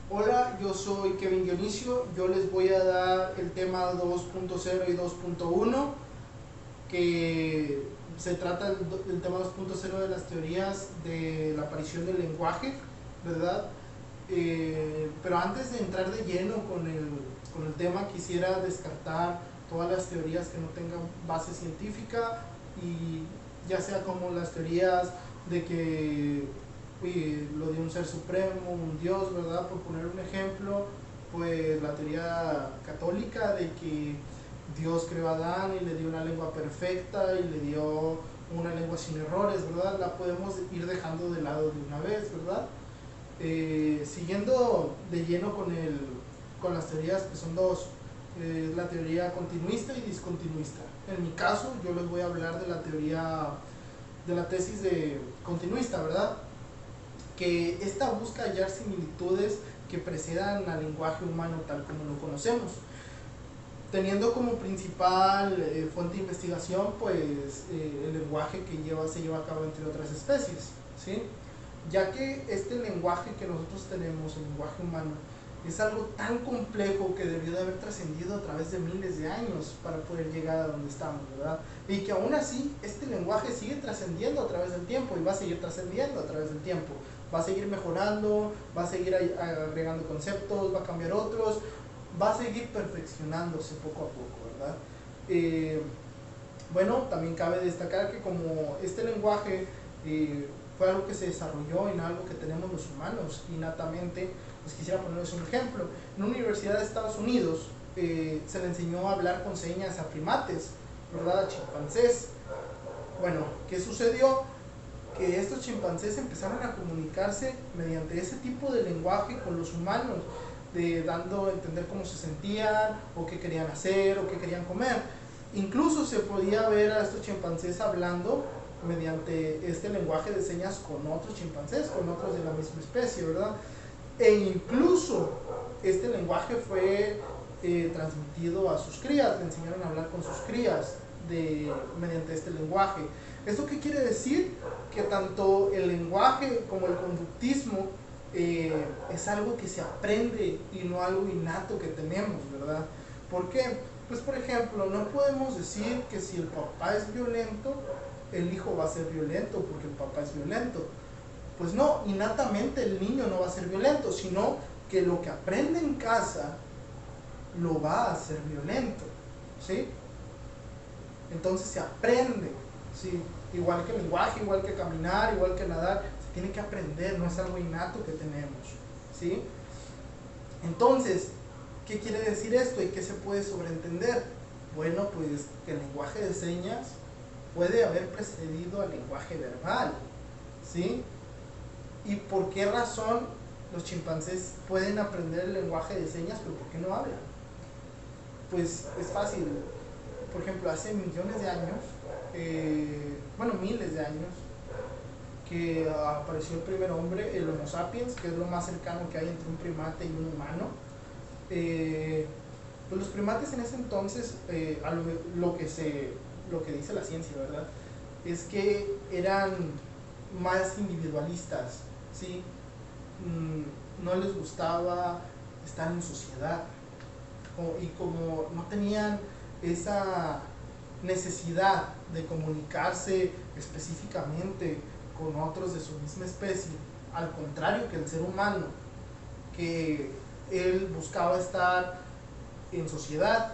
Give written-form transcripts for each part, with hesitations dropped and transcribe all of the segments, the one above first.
Hola, yo soy Kevin Dionisio. Yo les voy a dar el tema 2.0 y 2.1, que se trata del tema 2.0 de las teorías de la aparición del lenguaje, ¿verdad? Pero antes de entrar de lleno con el tema, quisiera descartar todas las teorías que no tengan base científica, y ya sea como las teorías de que lo de un ser supremo, un dios, ¿verdad? Por poner un ejemplo, pues la teoría católica de que Dios creó a Adán y le dio una lengua perfecta y le dio una lengua sin errores, ¿verdad? La podemos ir dejando de lado de una vez, ¿verdad? Siguiendo de lleno con las teorías, que son dos, la teoría continuista y discontinuista. En mi caso, yo les voy a hablar de la teoría, de la tesis de continuista, ¿verdad? Que esta busca hallar similitudes que precedan al lenguaje humano tal como lo conocemos, teniendo como principal fuente de investigación pues el lenguaje que se lleva a cabo entre otras especies, ¿sí? Ya que este lenguaje que nosotros tenemos, el lenguaje humano, es algo tan complejo que debió de haber trascendido a través de miles de años para poder llegar a donde estamos, ¿verdad? Y que aún así este lenguaje sigue trascendiendo a través del tiempo y va a seguir trascendiendo a través del tiempo. Va a seguir mejorando, va a seguir agregando conceptos, va a cambiar otros, va a seguir perfeccionándose poco a poco, ¿verdad? Eh, bueno, también cabe destacar que como este lenguaje fue algo que se desarrolló en algo que tenemos los humanos innatamente, pues quisiera ponerles un ejemplo. En una universidad de Estados Unidos se le enseñó a hablar con señas a primates, ¿verdad? A chimpancés. Bueno, ¿qué sucedió? Que estos chimpancés empezaron a comunicarse mediante ese tipo de lenguaje con los humanos, dando a entender cómo se sentían, o qué querían hacer, o qué querían comer. Incluso se podía ver a estos chimpancés hablando mediante este lenguaje de señas con otros chimpancés, con otros de la misma especie, ¿verdad? E incluso este lenguaje fue transmitido a sus crías, le enseñaron a hablar con sus crías mediante este lenguaje. ¿Esto qué quiere decir? Que tanto el lenguaje como el conductismo es algo que se aprende y no algo innato que tenemos, ¿verdad? ¿Por qué? Pues por ejemplo, no podemos decir que si el papá es violento, el hijo va a ser violento porque el papá es violento. Pues no, innatamente el niño no va a ser violento, sino que lo que aprende en casa lo va a hacer violento, ¿sí? Entonces se aprende, ¿sí? Igual que el lenguaje, igual que caminar, igual que nadar, se tiene que aprender, no es algo innato que tenemos, ¿sí? Entonces, ¿qué quiere decir esto y qué se puede sobreentender? Bueno, pues que el lenguaje de señas puede haber precedido al lenguaje verbal, ¿sí? ¿Y por qué razón los chimpancés pueden aprender el lenguaje de señas, pero por qué no hablan? Pues es fácil. Por ejemplo, hace millones de años, bueno, miles de años, que apareció el primer hombre, el Homo sapiens, que es lo más cercano que hay entre un primate y un humano. Pues los primates en ese entonces, lo que dice la ciencia, ¿verdad? Es que eran más individualistas, ¿sí? No les gustaba estar en sociedad, y como no tenían esa necesidad de comunicarse específicamente con otros de su misma especie, al contrario que el ser humano, que él buscaba estar en sociedad,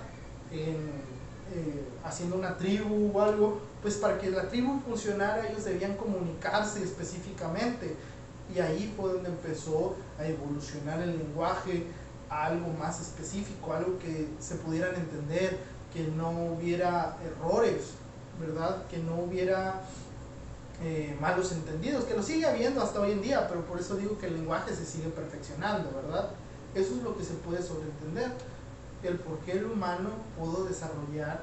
haciendo una tribu o algo, pues para que la tribu funcionara ellos debían comunicarse específicamente, y ahí fue donde empezó a evolucionar el lenguaje a algo más específico, algo que se pudieran entender, que no hubiera errores, ¿verdad? Que no hubiera malos entendidos, que lo sigue habiendo hasta hoy en día, pero por eso digo que el lenguaje se sigue perfeccionando, ¿verdad? Eso es lo que se puede sobreentender, el por qué el humano pudo desarrollar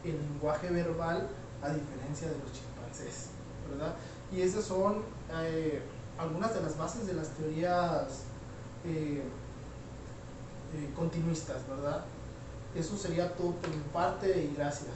el lenguaje verbal a diferencia de los chimpancés, ¿verdad? Y esas son algunas de las bases de las teorías continuistas, ¿verdad? Eso sería todo por mi parte y gracias.